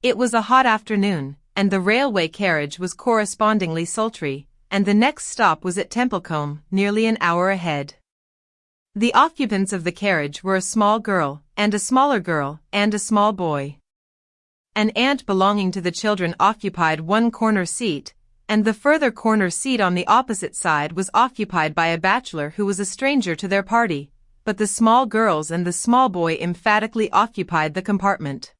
It was a hot afternoon, and the railway carriage was correspondingly sultry, and the next stop was at Templecombe, nearly an hour ahead. The occupants of the carriage were a small girl, and a smaller girl, and a small boy. An aunt belonging to the children occupied one corner seat, and the further corner seat on the opposite side was occupied by a bachelor who was a stranger to their party, but the small girls and the small boy emphatically occupied the compartment.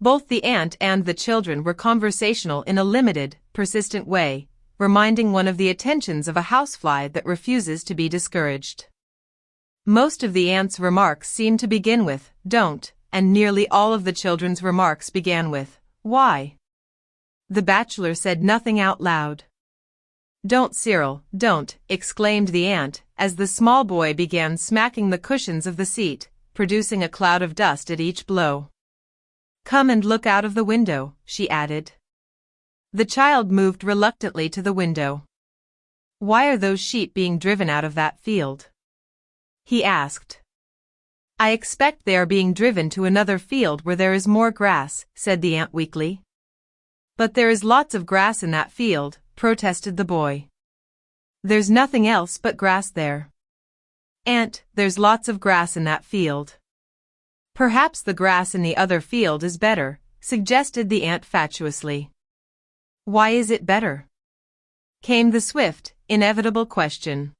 Both the aunt and the children were conversational in a limited, persistent way, reminding one of the attentions of a housefly that refuses to be discouraged. Most of the aunt's remarks seemed to begin with, "Don't," and nearly all of the children's remarks began with, "Why?" The bachelor said nothing out loud. "Don't, Cyril, don't," exclaimed the aunt, as the small boy began smacking the cushions of the seat, producing a cloud of dust at each blow. "Come and look out of the window," she added. The child moved reluctantly to the window. "Why are those sheep being driven out of that field?" he asked. "I expect they are being driven to another field where there is more grass," said the aunt weakly. "But there is lots of grass in that field," protested the boy. "There's nothing else but grass there." "Aunt, there's lots of grass in that field." "Perhaps the grass in the other field is better," suggested the aunt fatuously. "Why is it better?" came the swift, inevitable question.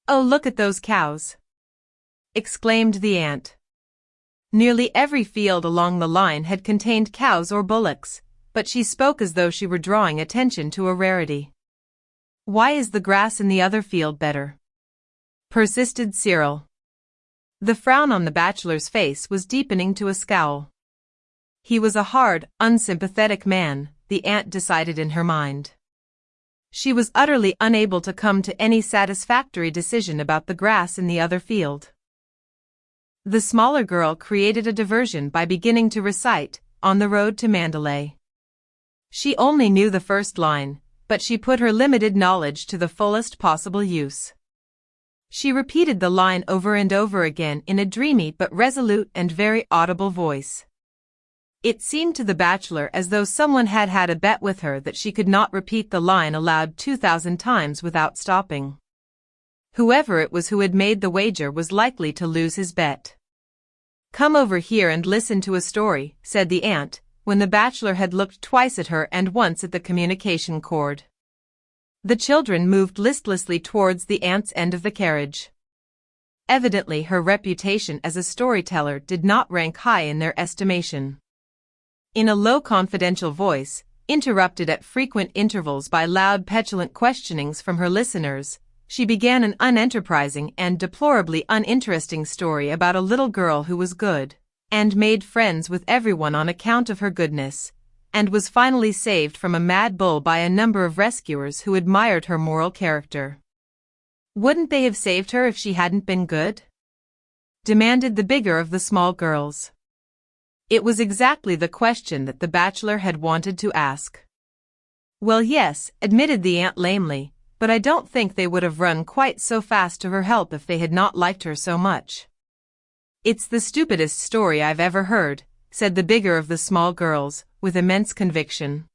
"Oh, look at those cows!" exclaimed the aunt. Nearly every field along the line had contained cows or bullocks, but she spoke as though she were drawing attention to a rarity. "Why is the grass in the other field better?" persisted Cyril. The frown on the bachelor's face was deepening to a scowl. He was a hard, unsympathetic man, the aunt decided in her mind. She was utterly unable to come to any satisfactory decision about the grass in the other field. The smaller girl created a diversion by beginning to recite, "On the Road to Mandalay." She only knew the first line, but she put her limited knowledge to the fullest possible use. She repeated the line over and over again in a dreamy but resolute and very audible voice. It seemed to the bachelor as though someone had had a bet with her that she could not repeat the line aloud 2,000 times without stopping. Whoever it was who had made the wager was likely to lose his bet. "Come over here and listen to a story," said the aunt, when the bachelor had looked twice at her and once at the communication cord. The children moved listlessly towards the aunt's end of the carriage. Evidently her reputation as a storyteller did not rank high in their estimation. In a low confidential voice, interrupted at frequent intervals by loud petulant questionings from her listeners, she began an unenterprising and deplorably uninteresting story about a little girl who was good, and made friends with everyone on account of her goodness, and was finally saved from a mad bull by a number of rescuers who admired her moral character. "Wouldn't they have saved her if she hadn't been good?" demanded the bigger of the small girls. It was exactly the question that the bachelor had wanted to ask. "Well, yes," admitted the aunt lamely, "but I don't think they would have run quite so fast to her help if they had not liked her so much." "It's the stupidest story I've ever heard," said the bigger of the small girls, with immense conviction.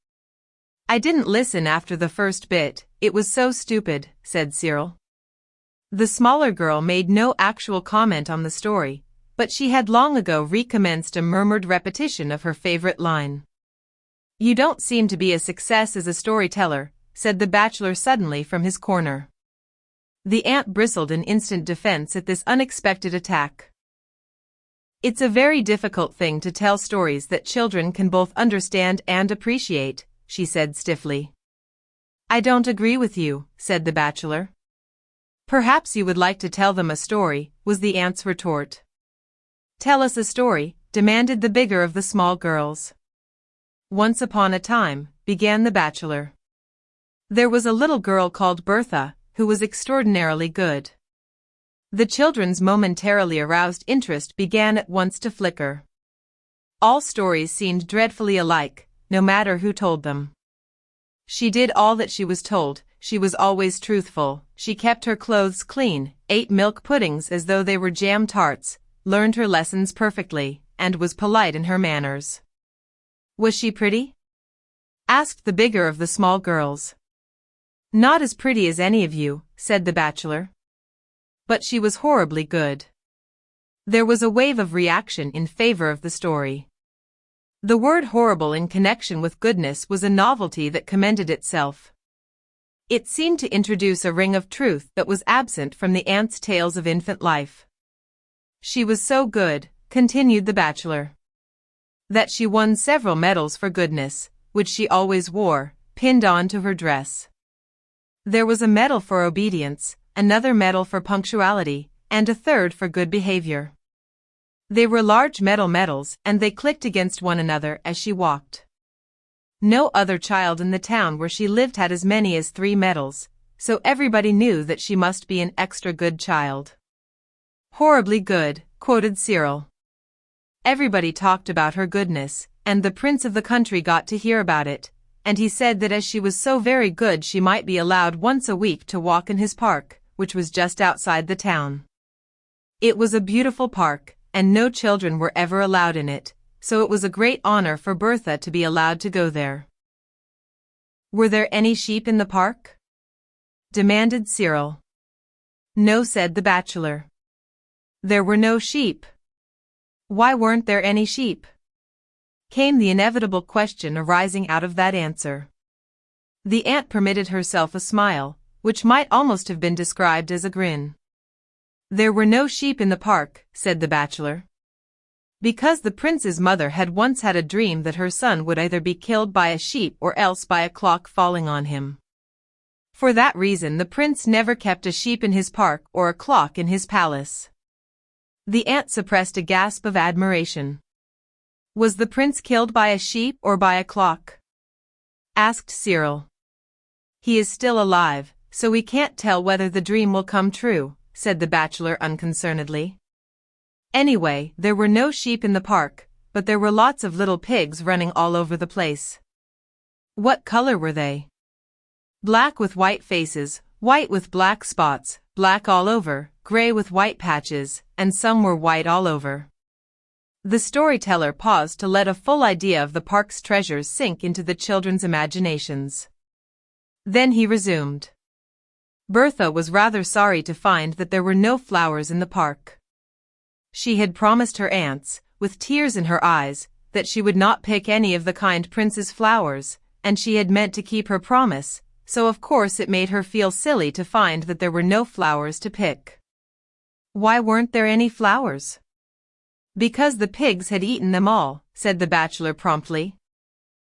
"I didn't listen after the first bit, it was so stupid," said Cyril. The smaller girl made no actual comment on the story, but she had long ago recommenced a murmured repetition of her favorite line. "You don't seem to be a success as a storyteller," said the bachelor suddenly from his corner. The aunt bristled in instant defense at this unexpected attack. "It's a very difficult thing to tell stories that children can both understand and appreciate," she said stiffly. "I don't agree with you," said the bachelor. "Perhaps you would like to tell them a story," was the aunt's retort. "Tell us a story," demanded the bigger of the small girls. "Once upon a time," began the bachelor, "there was a little girl called Bertha, who was extraordinarily good." The children's momentarily aroused interest began at once to flicker. All stories seemed dreadfully alike, no matter who told them. She did all that she was told, she was always truthful, she kept her clothes clean, ate milk puddings as though they were jam tarts, learned her lessons perfectly, and was polite in her manners. Was she pretty? Asked the bigger of the small girls. Not as pretty as any of you, said the bachelor. But she was horribly good. There was a wave of reaction in favor of the story. The word horrible in connection with goodness was a novelty that commended itself. It seemed to introduce a ring of truth that was absent from the aunt's tales of infant life. She was so good, continued the bachelor, that she won several medals for goodness, which she always wore, pinned on to her dress. There was a medal for obedience, another medal for punctuality, and a third for good behavior. They were large metal medals and they clicked against one another as she walked. No other child in the town where she lived had as many as 3 medals, so everybody knew that she must be an extra good child. Horribly good, quoted Cyril. Everybody talked about her goodness, and the prince of the country got to hear about it, and he said that as she was so very good she might be allowed once a week to walk in his park, which was just outside the town. It was a beautiful park, and no children were ever allowed in it, so it was a great honor for Bertha to be allowed to go there. Were there any sheep in the park? Demanded Cyril. No, said the bachelor. There were no sheep. Why weren't there any sheep? Came the inevitable question arising out of that answer. The aunt permitted herself a smile, which might almost have been described as a grin. There were no sheep in the park, said the bachelor. Because the prince's mother had once had a dream that her son would either be killed by a sheep or else by a clock falling on him. For that reason the prince never kept a sheep in his park or a clock in his palace. The aunt suppressed a gasp of admiration. Was the prince killed by a sheep or by a clock? Asked Cyril. He is still alive, so we can't tell whether the dream will come true, said the bachelor unconcernedly. Anyway, there were no sheep in the park, but there were lots of little pigs running all over the place. What color were they? Black with white faces, white with black spots, black all over, gray with white patches, and some were white all over. The storyteller paused to let a full idea of the park's treasures sink into the children's imaginations. Then he resumed. Bertha was rather sorry to find that there were no flowers in the park. She had promised her aunts, with tears in her eyes, that she would not pick any of the kind prince's flowers, and she had meant to keep her promise, so of course it made her feel silly to find that there were no flowers to pick. Why weren't there any flowers? Because the pigs had eaten them all, said the bachelor promptly.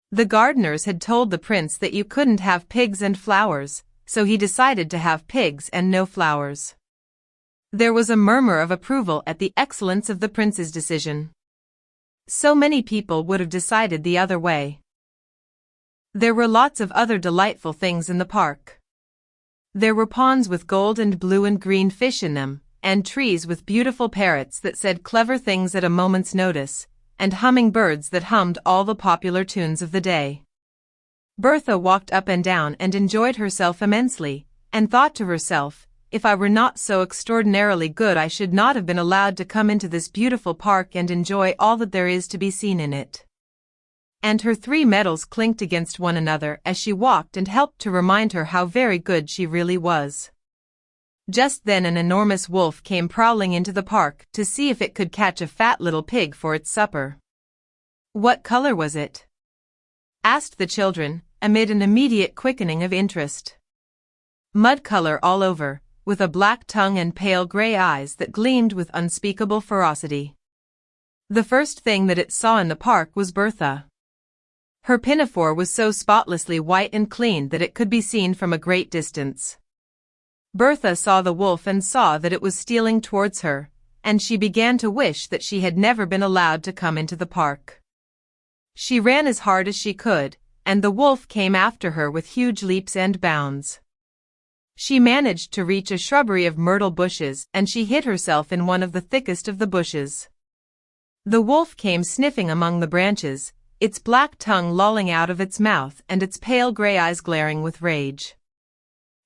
The gardeners had told the prince that you couldn't have pigs and flowers, so he decided to have pigs and no flowers. There was a murmur of approval at the excellence of the prince's decision. So many people would have decided the other way. There were lots of other delightful things in the park. There were ponds with gold and blue and green fish in them, and trees with beautiful parrots that said clever things at a moment's notice, and hummingbirds that hummed all the popular tunes of the day. Bertha walked up and down and enjoyed herself immensely, and thought to herself, if I were not so extraordinarily good I should not have been allowed to come into this beautiful park and enjoy all that there is to be seen in it. And her 3 medals clinked against one another as she walked and helped to remind her how very good she really was. Just then an enormous wolf came prowling into the park to see if it could catch a fat little pig for its supper. What color was it? Asked the children, amid an immediate quickening of interest. Mud color all over, with a black tongue and pale gray eyes that gleamed with unspeakable ferocity. The first thing that it saw in the park was Bertha. Her pinafore was so spotlessly white and clean that it could be seen from a great distance. Bertha saw the wolf and saw that it was stealing towards her, and she began to wish that she had never been allowed to come into the park. She ran as hard as she could, and the wolf came after her with huge leaps and bounds. She managed to reach a shrubbery of myrtle bushes and she hid herself in one of the thickest of the bushes. The wolf came sniffing among the branches, its black tongue lolling out of its mouth and its pale gray eyes glaring with rage.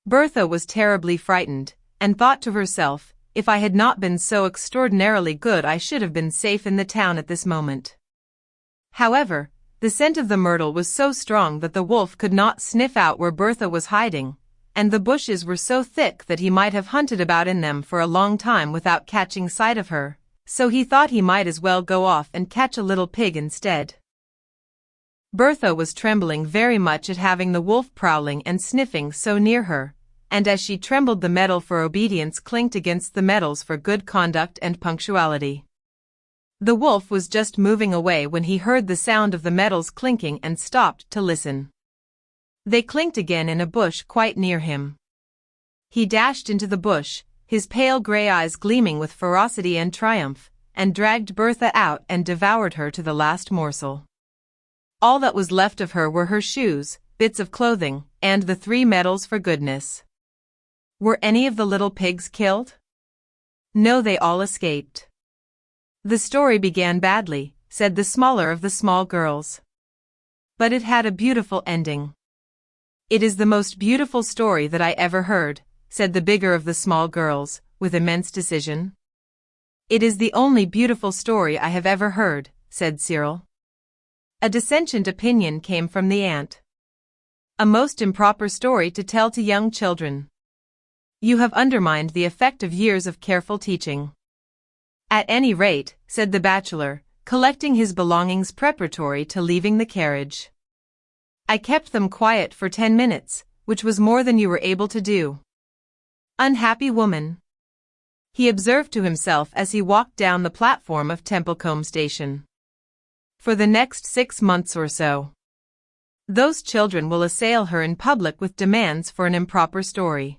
Bertha was terribly frightened, and thought to herself, if I had not been so extraordinarily good I should have been safe in the town at this moment. However, The scent of the myrtle was so strong that the wolf could not sniff out where Bertha was hiding, and the bushes were so thick that he might have hunted about in them for a long time without catching sight of her, so he thought he might as well go off and catch a little pig instead. Bertha was trembling very much at having the wolf prowling and sniffing so near her, and as she trembled the medal for obedience clinked against the medals for good conduct and punctuality. The wolf was just moving away when he heard the sound of the medals clinking and stopped to listen. They clinked again in a bush quite near him. He dashed into the bush, his pale gray eyes gleaming with ferocity and triumph, and dragged Bertha out and devoured her to the last morsel. All that was left of her were her shoes, bits of clothing, and the 3 medals for goodness. Were any of the little pigs killed? No, they all escaped. The story began badly, said the smaller of the small girls. But it had a beautiful ending. It is the most beautiful story that I ever heard, said the bigger of the small girls, with immense decision. It is the only beautiful story I have ever heard, said Cyril. A dissentient opinion came from the aunt. A most improper story to tell to young children. You have undermined the effect of years of careful teaching. At any rate, said the bachelor, collecting his belongings preparatory to leaving the carriage. I kept them quiet for 10 minutes, which was more than you were able to do. Unhappy woman. He observed to himself as he walked down the platform of Templecombe Station. For the next 6 months or so, those children will assail her in public with demands for an improper story.